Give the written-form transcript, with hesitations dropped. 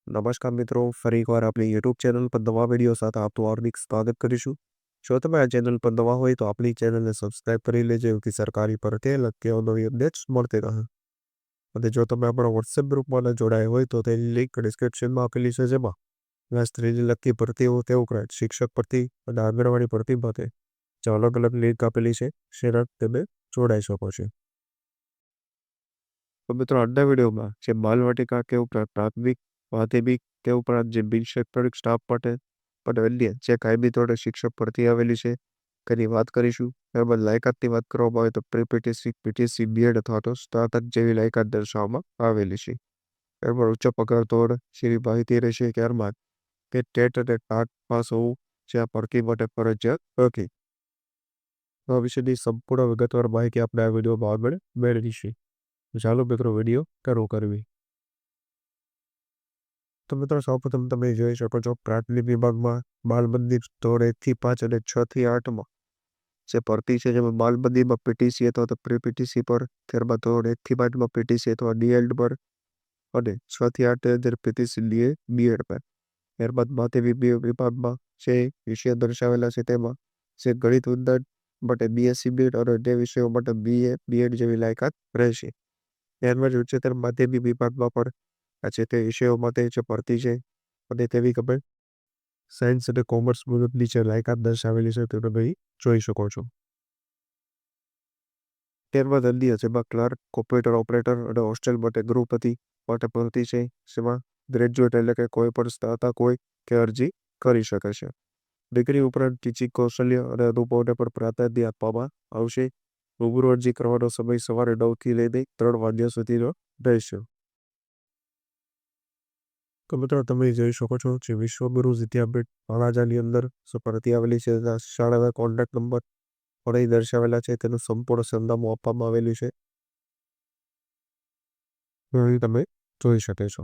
નમસ્કાર મિત્રો, ફરી એકવાર આપણી યુટ્યુબ ચેનલ પર નવા વિડીયો સાથે આપનું હાર્દિક સ્વાગત કરીશું। જો તમે આ ચેનલ પર નવા હોય તો આપણી ચેનલને સબસ્ક્રાઇબ કરી લેજો જેથી સરકારી ભરતી લગતી નવી અપડેટ્સ મળતી રહે। અને જો તમે આપણા વોટ્સએપ ગ્રુપમાં જોડાયા હોય તો તેની લિંક ડિસ્ક્રિપ્શનમાં આપેલી છે, જેમાં ક્લાસ 3 લગતી ભરતીઓ તે ઉપરાંત શિક્ષક ભરતી અને આંગણવાડી ભરતી માટે જે અલગ અલગ લિંક આપેલી છે જેના તમે જોડાઈ શકો છો। તો મિત્રો આજના વિડીયોમાં જે બાલવાટિકા કે ઉપરાંત પ્રાથમિક માધ્યમિક તે ઉપરાંત જે બિન શૈક્ષણિક સ્ટાફ માટે પણ અન્ય જે કાયમી ધોરણે શિક્ષક ભરતી આવેલી છે તેની વાત કરીશું। ત્યારબાદ લાયકાતની વાત કરવામાં આવે તો પ્રી-પીટીસી, પીટીસી, બીએડ અથવા તો સ્નાતક જેવી લાયકાત દર્શાવવામાં આવેલી છે। ત્યારબાદ ઉચ્ચ પગાર ધોરણ જેવી માહિતી રહેશે। ત્યારબાદ કે ટેટ અને ટાટ પાસ હોવું જે આ ભરતી માટે ફરજિયાત નથી। આ વિશેની સંપૂર્ણ વિગતવાર માહિતી આપણે આ વિડીયોમાં આગળ મેળવીશું। ચાલો મિત્રો વિડીયો શરૂ કરવી। તો મિત્રો સૌપ્રથમ તમે જોઈ શકો છો પ્રાથમિક વિભાગમાં બાલબંધી ધોરણ 1 થી 5 અને 6 થી 8 માં જે ભરતી છે જેમાં બાલબંધીમાં પીટીસી અથવા તો પ્રી પીટીસી પર, ત્યારબાદ ધોરણ 1 થી 5 માં પીટીસી અથવા ડીએડ પર અને 6 થી 8 ની અંદર પીટીસી બીએડ પર। ત્યારબાદ માધ્યમિક વિભાગમાં જે વિષયો દર્શાવેલા છે તેમાં જે ગણિત વિજ્ઞાન માટે બીએસસી બીએડ અને તે વિષયો માટે બીએ બીએડ જેવી લાયકાત રહેશે। ત્યારબાદ ઉચ્ચતર માધ્યમિક વિભાગમાં પણ આ જે તે વિષયો માટે જે ભરતી છે અને તેવી ખબર સાયન્સ અને કોમર્સ મુજબની જે લાયકાત દર્શાવેલી છે તે તમે જોઈ શકો છો। ત્યારબાદ અન્ય જેમાં ક્લાર્ક, કોમ્પ્યુટર ઓપરેટર અને હોસ્ટેલ માટે ગૃહપતિ માટે ભરતી છે, જેમાં ગ્રેજ્યુએટ એટલે કે કોઈ પણ સ્નાતક હોય કે અરજી કરી શકે છે। ડિગ્રી ઉપરાંત ટીચિંગ કૌશલ્ય અને અનુભવને પણ પ્રાધાન્ય આપવામાં આવશે। રૂબરૂ અરજી કરવાનો સમય સવારે 9 થી લઈને 3 વાગ્યા સુધીનો રહેશે। તો મિત્રો તમે જોઈ શકો છો જે વિશ્વગુરુ વિદ્યાપીઠ તળાજાની અંદર ભરતી આવેલી છે, શાળાના કોન્ટેક્ટ નંબર પણ અહીં દર્શાવેલા છે, તેનું સંપૂર્ણ સરનામું આપવામાં આવેલું છે, અહીં તમે જોઈ શકો છો।